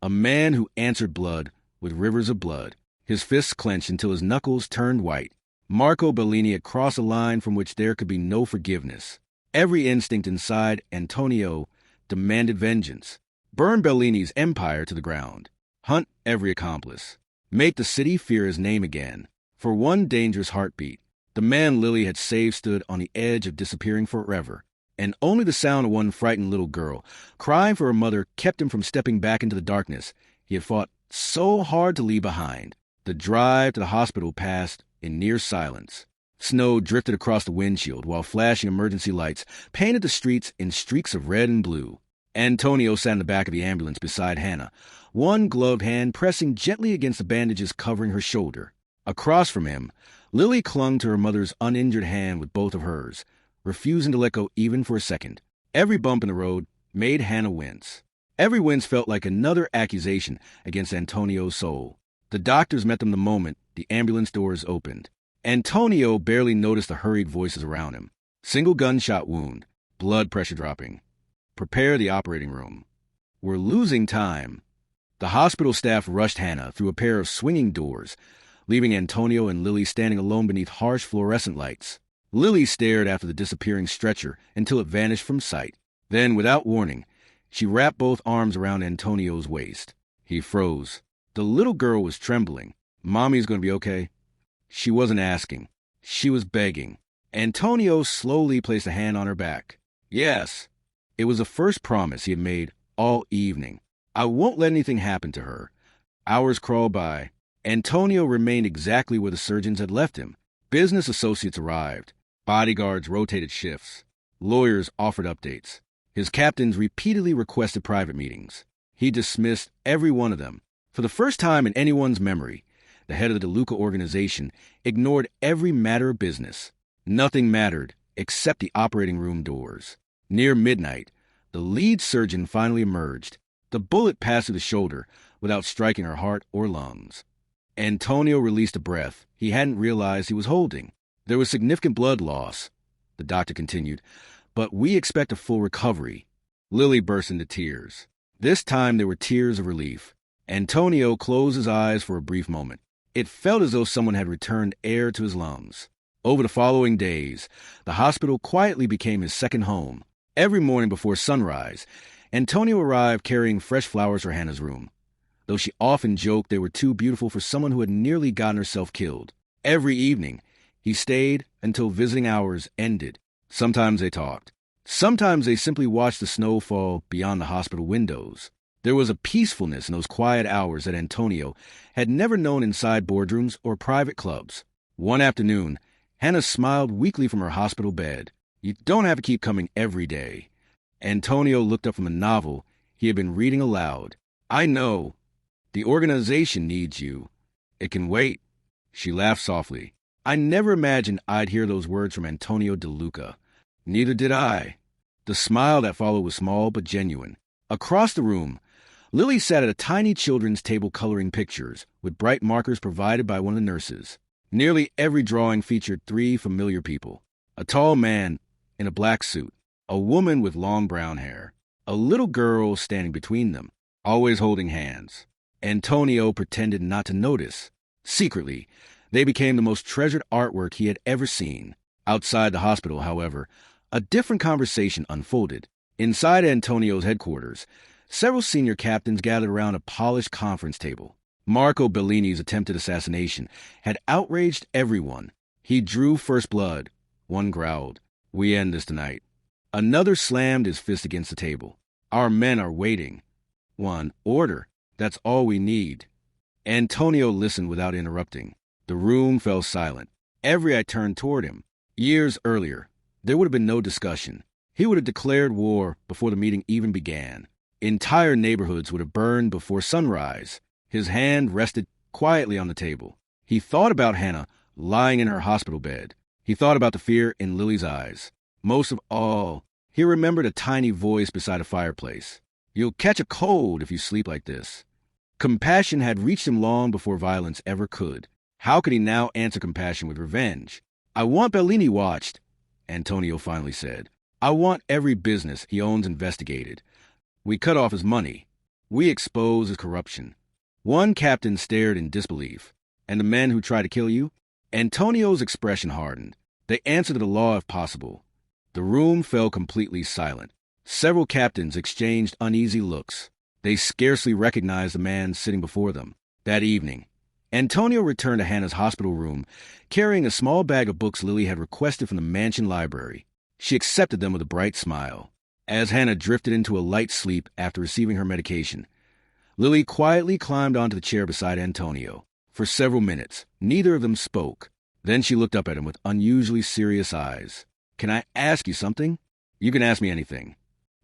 A man who answered blood with rivers of blood. His fists clenched until his knuckles turned white. Marco Bellini had crossed a line from which there could be no forgiveness. Every instinct inside Antonio demanded vengeance. Burn Bellini's empire to the ground. Hunt every accomplice. Make the city fear his name again. For one dangerous heartbeat, the man Lily had saved stood on the edge of disappearing forever, and only the sound of one frightened little girl crying for her mother kept him from stepping back into the darkness he had fought so hard to leave behind. The drive to the hospital passed in near silence. Snow drifted across the windshield while flashing emergency lights painted the streets in streaks of red and blue. Antonio sat in the back of the ambulance beside Hannah, one gloved hand pressing gently against the bandages covering her shoulder. Across from him, Lily clung to her mother's uninjured hand with both of hers, refusing to let go even for a second. Every bump in the road made Hannah wince. Every wince felt like another accusation against Antonio's soul. The doctors met them the moment the ambulance doors opened. Antonio barely noticed the hurried voices around him. Single gunshot wound, blood pressure dropping. Prepare the operating room. We're losing time. The hospital staff rushed Hannah through a pair of swinging doors, leaving Antonio and Lily standing alone beneath harsh fluorescent lights. Lily stared after the disappearing stretcher until it vanished from sight. Then, without warning, she wrapped both arms around Antonio's waist. He froze. The little girl was trembling. Mommy's going to be okay? She wasn't asking. She was begging. Antonio slowly placed a hand on her back. Yes. It was the first promise he had made all evening. I won't let anything happen to her. Hours crawled by. Antonio remained exactly where the surgeons had left him. Business associates arrived. Bodyguards rotated shifts. Lawyers offered updates. His captains repeatedly requested private meetings. He dismissed every one of them. For the first time in anyone's memory, the head of the DeLuca organization ignored every matter of business. Nothing mattered except the operating room doors. Near midnight, the lead surgeon finally emerged. The bullet passed through the shoulder without striking her heart or lungs. Antonio released a breath he hadn't realized he was holding. There was significant blood loss, the doctor continued, but we expect a full recovery. Lily burst into tears. This time there were tears of relief. Antonio closed his eyes for a brief moment. It felt as though someone had returned air to his lungs. Over the following days, the hospital quietly became his second home. Every morning before sunrise, Antonio arrived carrying fresh flowers for Hannah's room, though she often joked they were too beautiful for someone who had nearly gotten herself killed. Every evening, he stayed until visiting hours ended. Sometimes they talked. Sometimes they simply watched the snow fall beyond the hospital windows. There was a peacefulness in those quiet hours that Antonio had never known inside boardrooms or private clubs. One afternoon, Hannah smiled weakly from her hospital bed. You don't have to keep coming every day. Antonio looked up from a novel he had been reading aloud. I know. The organization needs you. It can wait. She laughed softly. I never imagined I'd hear those words from Antonio DeLuca. Neither did I. The smile that followed was small but genuine. Across the room, Lily sat at a tiny children's table coloring pictures with bright markers provided by one of the nurses. Nearly every drawing featured three familiar people. A tall man in a black suit, a woman with long brown hair, a little girl standing between them, always holding hands. Antonio pretended not to notice. Secretly, they became the most treasured artwork he had ever seen. Outside the hospital, however, a different conversation unfolded. Inside Antonio's headquarters, several senior captains gathered around a polished conference table. Marco Bellini's attempted assassination had outraged everyone. He drew first blood. One growled, We end this tonight. Another slammed his fist against the table. Our men are waiting. One, Order. That's all we need. Antonio listened without interrupting. The room fell silent. Every eye turned toward him. Years earlier, there would have been no discussion. He would have declared war before the meeting even began. Entire neighborhoods would have burned before sunrise. His hand rested quietly on the table. He thought about Hannah lying in her hospital bed. He thought about the fear in Lily's eyes. Most of all, he remembered a tiny voice beside a fireplace. You'll catch a cold if you sleep like this. Compassion had reached him long before violence ever could. How could he now answer compassion with revenge? I want Bellini watched, Antonio finally said. I want every business he owns investigated. We cut off his money. We expose his corruption. One captain stared in disbelief. And the men who tried to kill you? Antonio's expression hardened. They answered to the law if possible. The room fell completely silent. Several captains exchanged uneasy looks. They scarcely recognized the man sitting before them. That evening, Antonio returned to Hannah's hospital room, carrying a small bag of books Lily had requested from the mansion library. She accepted them with a bright smile. As Hannah drifted into a light sleep after receiving her medication, Lily quietly climbed onto the chair beside Antonio. For several minutes, neither of them spoke. Then she looked up at him with unusually serious eyes. "Can I ask you something?" "You can ask me anything."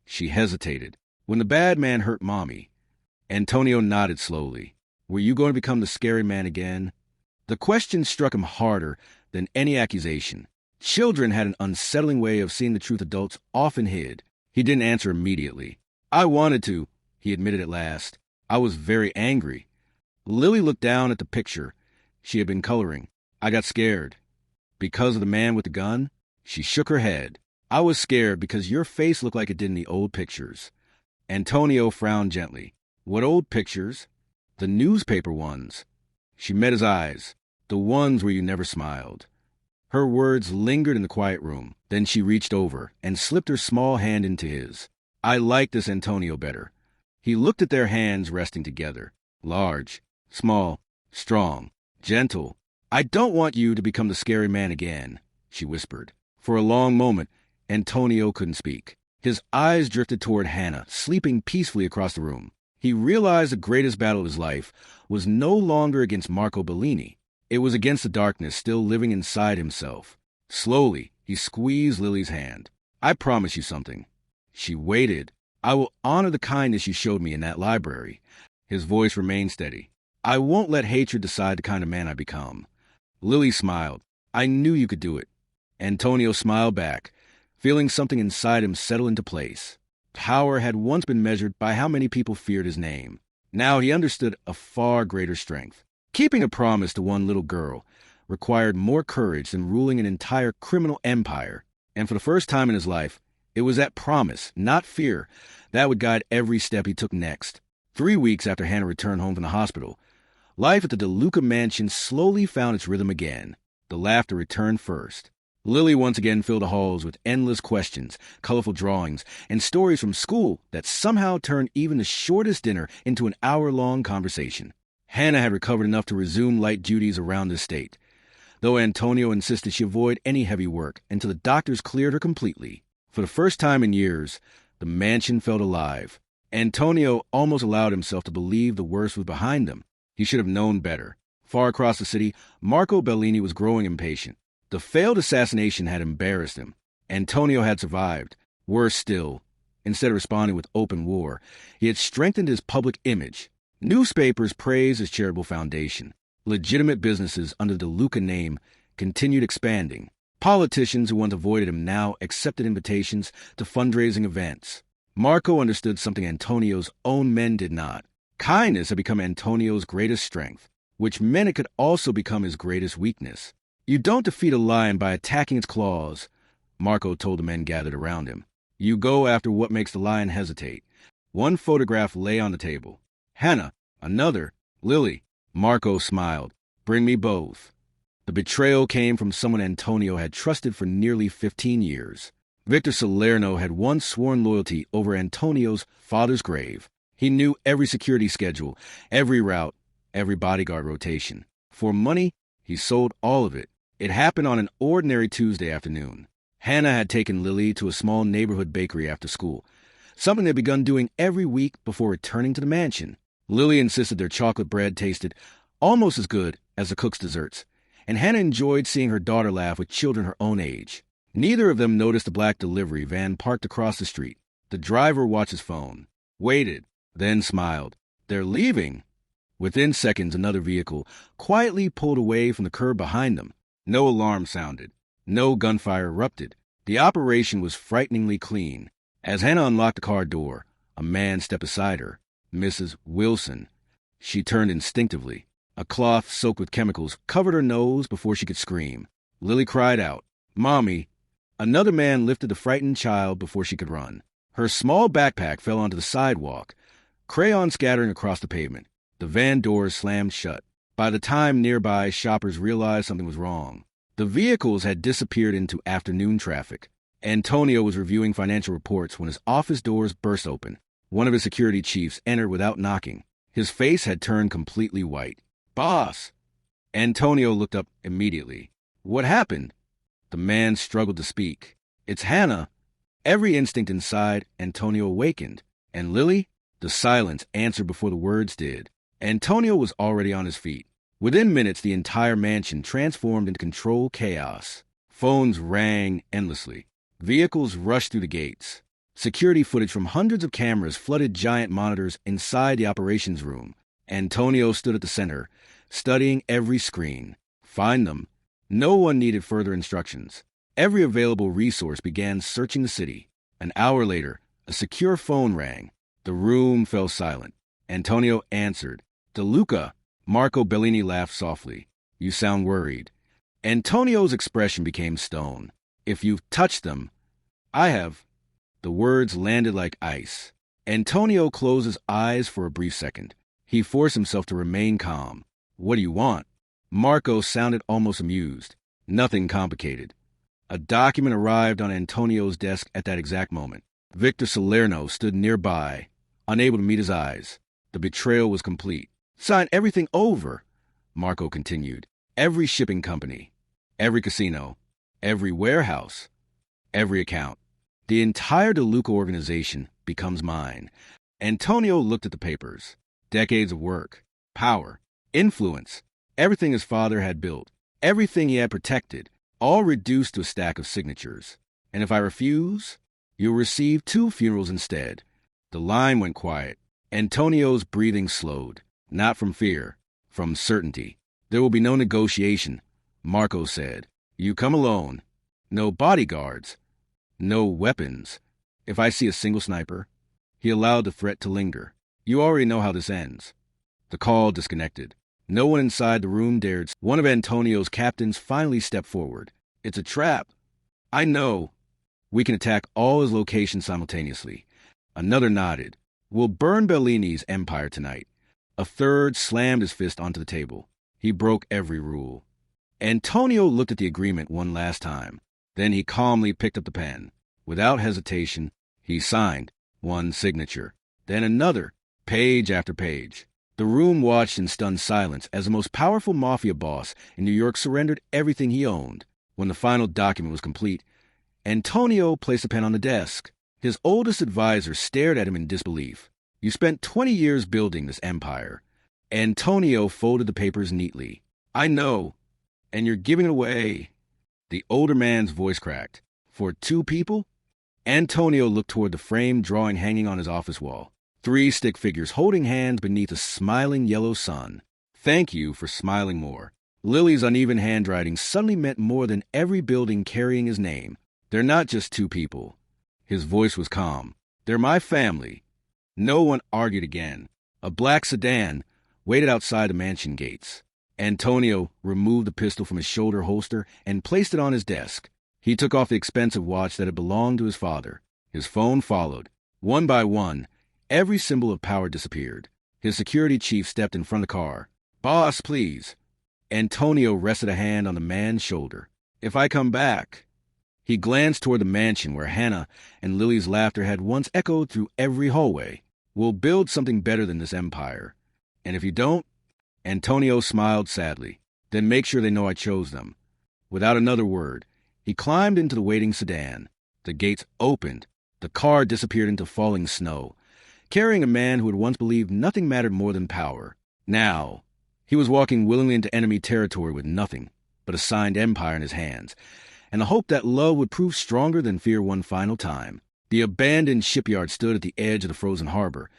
She hesitated. "When the bad man hurt Mommy." Antonio nodded slowly. "Were you going to become the scary man again?" The question struck him harder than any accusation. Children had an unsettling way of seeing the truth adults often hid. He didn't answer immediately. "I wanted to," he admitted at last. "I was very angry." Lily looked down at the picture she had been coloring. "I got scared." "Because of the man with the gun?" She shook her head. "I was scared because your face looked like it did in the old pictures." Antonio frowned gently. "What old pictures?" "The newspaper ones." She met his eyes. "The ones where you never smiled." Her words lingered in the quiet room. Then she reached over and slipped her small hand into his. "I like this Antonio better." He looked at their hands resting together. Large, small, strong, gentle. "I don't want you to become the scary man again," she whispered. For a long moment, Antonio couldn't speak. His eyes drifted toward Hannah, sleeping peacefully across the room. He realized the greatest battle of his life was no longer against Marco Bellini. It was against the darkness still living inside himself. Slowly, he squeezed Lily's hand. "I promise you something." She waited. "I will honor the kindness you showed me in that library." His voice remained steady. "I won't let hatred decide the kind of man I become." Lily smiled. "I knew you could do it." Antonio smiled back, feeling something inside him settle into place. Power had once been measured by how many people feared his name. Now he understood a far greater strength. Keeping a promise to one little girl required more courage than ruling an entire criminal empire. And for the first time in his life, it was that promise, not fear, that would guide every step he took next. 3 weeks after Hannah returned home from the hospital, life at the DeLuca mansion slowly found its rhythm again. The laughter returned first. Lily once again filled the halls with endless questions, colorful drawings, and stories from school that somehow turned even the shortest dinner into an hour-long conversation. Hannah had recovered enough to resume light duties around the estate, though Antonio insisted she avoid any heavy work until the doctors cleared her completely. For the first time in years, the mansion felt alive. Antonio almost allowed himself to believe the worst was behind them. He should have known better. Far across the city, Marco Bellini was growing impatient. The failed assassination had embarrassed him. Antonio had survived. Worse still, instead of responding with open war, he had strengthened his public image. Newspapers praised his charitable foundation. Legitimate businesses under the DeLuca name continued expanding. Politicians who once avoided him now accepted invitations to fundraising events. Marco understood something Antonio's own men did not. Kindness had become Antonio's greatest strength, which meant it could also become his greatest weakness. "You don't defeat a lion by attacking its claws," Marco told the men gathered around him. "You go after what makes the lion hesitate." One photograph lay on the table. "Hannah, another." "Lily." Marco smiled. "Bring me both." The betrayal came from someone Antonio had trusted for nearly 15 years. Victor Salerno had once sworn loyalty over Antonio's father's grave. He knew every security schedule, every route, every bodyguard rotation. For money, he sold all of it. It happened on an ordinary Tuesday afternoon. Hannah had taken Lily to a small neighborhood bakery after school, something they'd begun doing every week before returning to the mansion. Lily insisted their chocolate bread tasted almost as good as the cook's desserts, and Hannah enjoyed seeing her daughter laugh with children her own age. Neither of them noticed the black delivery van parked across the street. The driver watched his phone, waited, then smiled. "They're leaving." Within seconds, another vehicle quietly pulled away from the curb behind them. No alarm sounded. No gunfire erupted. The operation was frighteningly clean. As Hannah unlocked the car door, a man stepped beside her. Mrs. Wilson. She turned instinctively. A cloth soaked with chemicals covered her nose before she could scream. Lily cried out, "Mommy!" Another man lifted the frightened child before she could run. Her small backpack fell onto the sidewalk, crayons scattering across the pavement. The van doors slammed shut. By the time nearby shoppers realized something was wrong, the vehicles had disappeared into afternoon traffic. Antonio was reviewing financial reports when his office doors burst open. One of his security chiefs entered without knocking. His face had turned completely white. "Boss!" Antonio looked up immediately. "What happened?" The man struggled to speak. "It's Hannah." Every instinct inside Antonio awakened. "And Lily?" The silence answered before the words did. Antonio was already on his feet. Within minutes, the entire mansion transformed into controlled chaos. Phones rang endlessly. Vehicles rushed through the gates. Security footage from hundreds of cameras flooded giant monitors inside the operations room. Antonio stood at the center, studying every screen. Find them. No one needed further instructions. Every available resource began searching the city. An hour later, a secure phone rang. The room fell silent. Antonio answered. "DeLuca." Marco Bellini laughed softly. "You sound worried." Antonio's expression became stone. "If you've touched them, I have." The words landed like ice. Antonio closed his eyes for a brief second. He forced himself to remain calm. "What do you want?" Marco sounded almost amused. "Nothing complicated." A document arrived on Antonio's desk at that exact moment. Victor Salerno stood nearby, unable to meet his eyes. The betrayal was complete. "Sign everything over," Marco continued. "Every shipping company, every casino, every warehouse, every account. The entire DeLuca organization becomes mine." Antonio looked at the papers. Decades of work, power, influence, everything his father had built, everything he had protected, all reduced to a stack of signatures. "And if I refuse, you'll receive 2 funerals instead." The line went quiet. Antonio's breathing slowed. Not from fear, from certainty. "There will be no negotiation," Marco said. "You come alone. No bodyguards. No weapons. If I see a single sniper." He allowed the threat to linger. "You already know how this ends." The call disconnected. No one inside the room dared. One of Antonio's captains finally stepped forward. "It's a trap." "I know. We can attack all his locations simultaneously." Another nodded. "We'll burn Bellini's empire tonight." A third slammed his fist onto the table. He broke every rule. Antonio looked at the agreement one last time. Then he calmly picked up the pen. Without hesitation, he signed one signature, then another, page after page. The room watched in stunned silence as the most powerful mafia boss in New York surrendered everything he owned. When the final document was complete, Antonio placed the pen on the desk. His oldest advisor stared at him in disbelief. "You spent 20 years building this empire." Antonio folded the papers neatly. "I know. And you're giving it away." The older man's voice cracked. "For 2 people?" Antonio looked toward the framed drawing hanging on his office wall. 3 stick figures holding hands beneath a smiling yellow sun. "Thank you for smiling more." Lily's uneven handwriting suddenly meant more than every building carrying his name. "They're not just 2 people." His voice was calm. "They're my family." No one argued again. A black sedan waited outside the mansion gates. Antonio removed the pistol from his shoulder holster and placed it on his desk. He took off the expensive watch that had belonged to his father. His phone followed. One by one, every symbol of power disappeared. His security chief stepped in front of the car. "Boss, please." Antonio rested a hand on the man's shoulder. "If I come back." He glanced toward the mansion where Hannah and Lily's laughter had once echoed through every hallway. "We'll build something better than this empire. And if you don't," Antonio smiled sadly, "then make sure they know I chose them." Without another word, he climbed into the waiting sedan. The gates opened. The car disappeared into falling snow, carrying a man who had once believed nothing mattered more than power. Now, he was walking willingly into enemy territory with nothing but a signed empire in his hands, and the hope that love would prove stronger than fear one final time. The abandoned shipyard stood at the edge of the frozen harbor,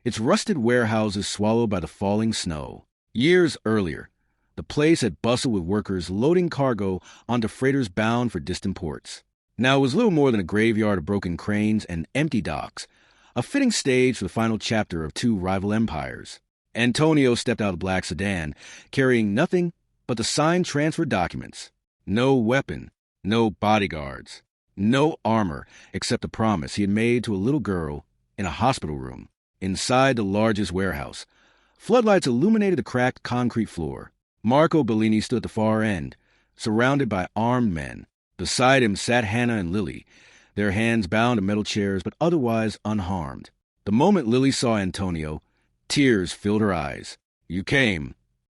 its rusted warehouses swallowed by the falling snow. Years earlier, the place had bustled with workers loading cargo onto freighters bound for distant ports. Now it was little more than a graveyard of broken cranes and empty docks, a fitting stage for the final chapter of 2 rival empires. Antonio stepped out of the black sedan, carrying nothing but the signed transfer documents. No weapon, no bodyguards, no armor except the promise he had made to a little girl in a hospital room inside the largest warehouse, Floodlights illuminated the cracked concrete floor. Marco Bellini stood at the far end, surrounded by armed men. Beside him sat Hannah and Lily, their hands bound to metal chairs but otherwise unharmed. The moment Lily saw Antonio, tears filled her eyes. "You came."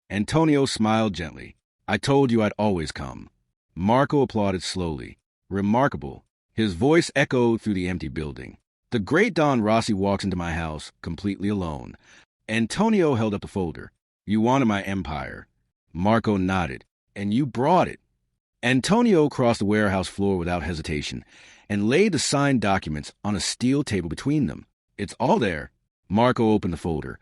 Antonio smiled gently. "I told you I'd always come." Marco applauded slowly. "Remarkable." His voice echoed through the empty building. "The great Don Rossi walks into my house completely alone." Antonio held up the folder. "You wanted my empire." Marco nodded. "And you brought it." Antonio crossed the warehouse floor without hesitation and laid the signed documents on a steel table between them. "It's all there." Marco opened the folder,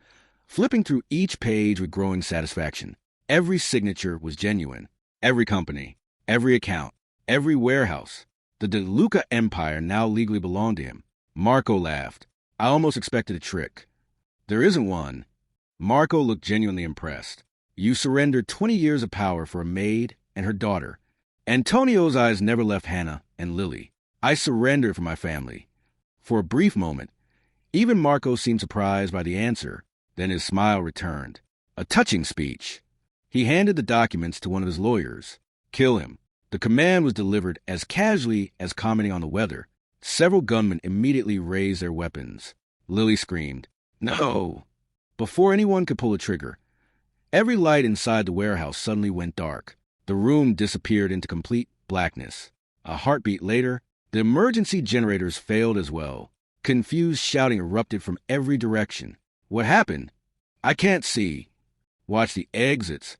flipping through each page with growing satisfaction. Every signature was genuine. Every company, every account, every warehouse. The DeLuca empire now legally belonged to him. Marco laughed. "I almost expected a trick." "There isn't one." Marco looked genuinely impressed. "You surrendered 20 years of power for a maid and her daughter." Antonio's eyes never left Hannah and Lily. "I surrendered for my family." For a brief moment, even Marco seemed surprised by the answer. Then his smile returned. A touching speech. He handed the documents to one of his lawyers. "Kill him." The command was delivered as casually as commenting on the weather. Several gunmen immediately raised their weapons. Lily screamed, "No!" Before anyone could pull the trigger, every light inside the warehouse suddenly went dark. The room disappeared into complete blackness. A heartbeat later, the emergency generators failed as well. Confused shouting erupted from every direction. "What happened?" "I can't see." "Watch the exits."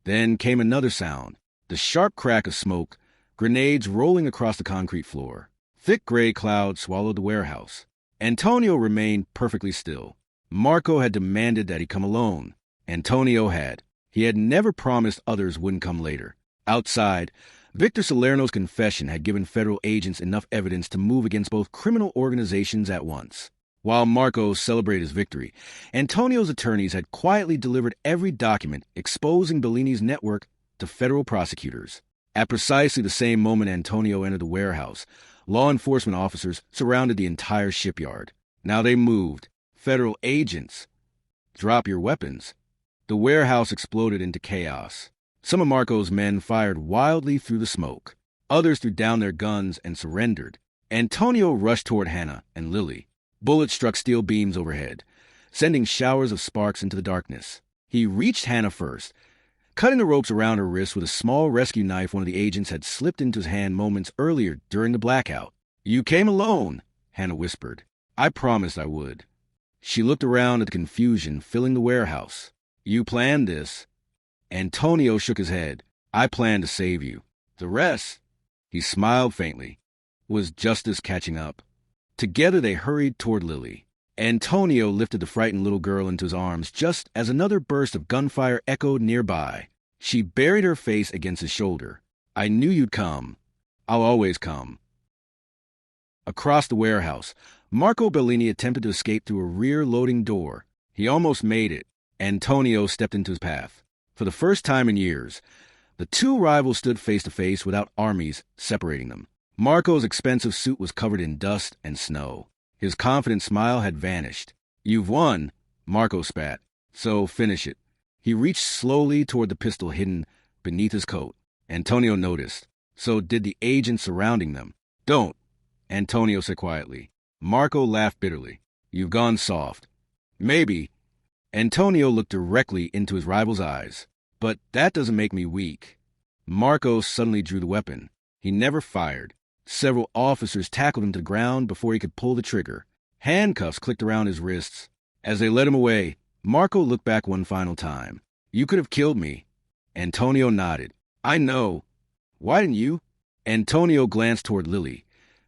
Then came another sound, the sharp crack of smoke, grenades rolling across the concrete floor. Thick gray clouds swallowed the warehouse. Antonio remained perfectly still. Marco had demanded that he come alone. Antonio had. He had never promised others wouldn't come later. Outside, Victor Salerno's confession had given federal agents enough evidence to move against both criminal organizations at once. While Marco celebrated his victory, Antonio's attorneys had quietly delivered every document exposing Bellini's network to federal prosecutors. At precisely the same moment Antonio entered the warehouse, law enforcement officers surrounded the entire shipyard. Now they moved. Federal agents. "Drop your weapons." The warehouse exploded into chaos. Some of Marco's men fired wildly through the smoke. Others threw down their guns and surrendered. Antonio rushed toward Hannah and Lily. Bullets struck steel beams overhead, sending showers of sparks into the darkness. He reached Hannah first, cutting the ropes around her wrists with a small rescue knife one of the agents had slipped into his hand moments earlier during the blackout. "You came alone," Hannah whispered. "I promised I would." She looked around at the confusion filling the warehouse. "You planned this." Antonio shook his head. "I planned to save you. The rest," he smiled faintly, "was justice catching up." Together they hurried toward Lily. Antonio lifted the frightened little girl into his arms just as another burst of gunfire echoed nearby. She buried her face against his shoulder. "I knew you'd come. I'll always come." Across the warehouse, Marco Bellini attempted to escape through a rear loading door. He almost made it. Antonio stepped into his path. For the first time in years, the two rivals stood face to face without armies separating them. Marco's expensive suit was covered in dust and snow. His confident smile had vanished. "You've won," Marco spat. "So finish it." He reached slowly toward the pistol hidden beneath his coat. Antonio noticed. So did the agents surrounding them. "Don't," Antonio said quietly. Marco laughed bitterly. "You've gone soft." "Maybe." Antonio looked directly into his rival's eyes. "But that doesn't make me weak." Marco suddenly drew the weapon. He never fired. Several officers tackled him to the ground before he could pull the trigger. Handcuffs clicked around his wrists. As they led him away, Marco looked back one final time. "You could have killed me." Antonio nodded. "I know." "Why didn't you?" Antonio glanced toward Lily,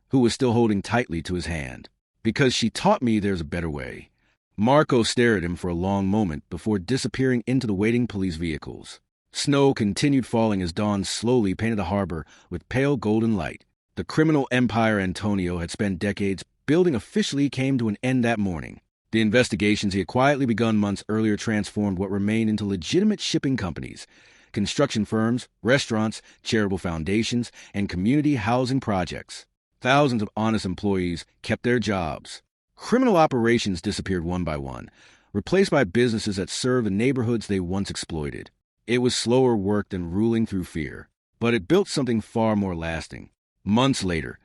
who was still holding tightly to his hand. "Because she taught me there's a better way." Marco stared at him for a long moment before disappearing into the waiting police vehicles. Snow continued falling as dawn slowly painted the harbor with pale golden light. The criminal empire Antonio had spent decades building officially came to an end that morning. The investigations he had quietly begun months earlier transformed what remained into legitimate shipping companies, construction firms, restaurants, charitable foundations, and community housing projects. Thousands of honest employees kept their jobs. Criminal operations disappeared one by one, replaced by businesses that served the neighborhoods they once exploited. It was slower work than ruling through fear, but it built something far more lasting. Months later,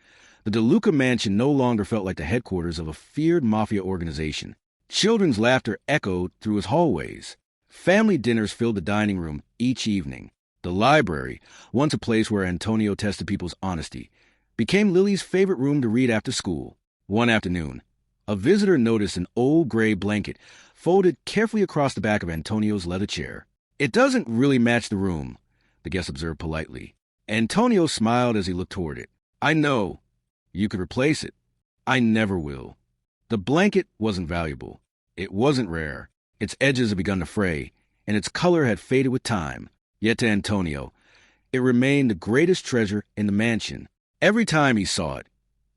the DeLuca mansion no longer felt like the headquarters of a feared mafia organization. Children's laughter echoed through its hallways. Family dinners filled the dining room each evening. The library, once a place where Antonio tested people's honesty, became Lily's favorite room to read after school. One afternoon, a visitor noticed an old gray blanket folded carefully across the back of Antonio's leather chair. "It doesn't really match the room," the guest observed politely. Antonio smiled as he looked toward it. "I know. You could replace it. I never will." The blanket wasn't valuable. It wasn't rare. Its edges had begun to fray, and its color had faded with time. Yet to Antonio, it remained the greatest treasure in the mansion. Every time he saw it,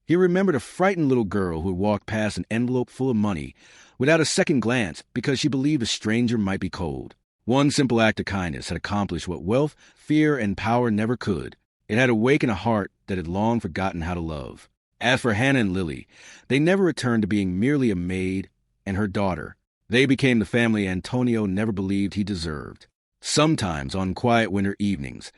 he remembered a frightened little girl who had walked past an envelope full of money without a second glance because she believed a stranger might be cold. One simple act of kindness had accomplished what wealth, fear, and power never could. It had awakened a heart that had long forgotten how to love. As for Hannah and Lily, they never returned to being merely a maid and her daughter. They became the family Antonio never believed he deserved. Sometimes, on quiet winter evenings,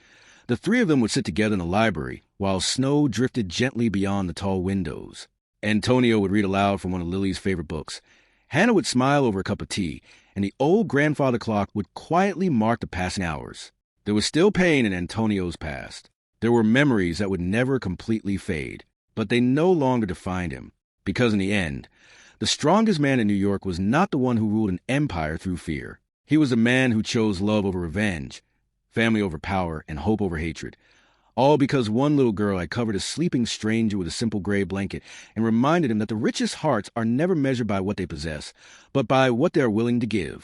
the three of them would sit together in the library while snow drifted gently beyond the tall windows. Antonio would read aloud from one of Lily's favorite books. Hannah would smile over a cup of tea, and the old grandfather clock would quietly mark the passing hours. There was still pain in Antonio's past. There were memories that would never completely fade, but they no longer defined him, because in the end, the strongest man in New York was not the one who ruled an empire through fear. He was the man who chose love over revenge, family over power, and hope over hatred, all because one little girl had covered a sleeping stranger with a simple gray blanket and reminded him that the richest hearts are never measured by what they possess, but by what they are willing to give.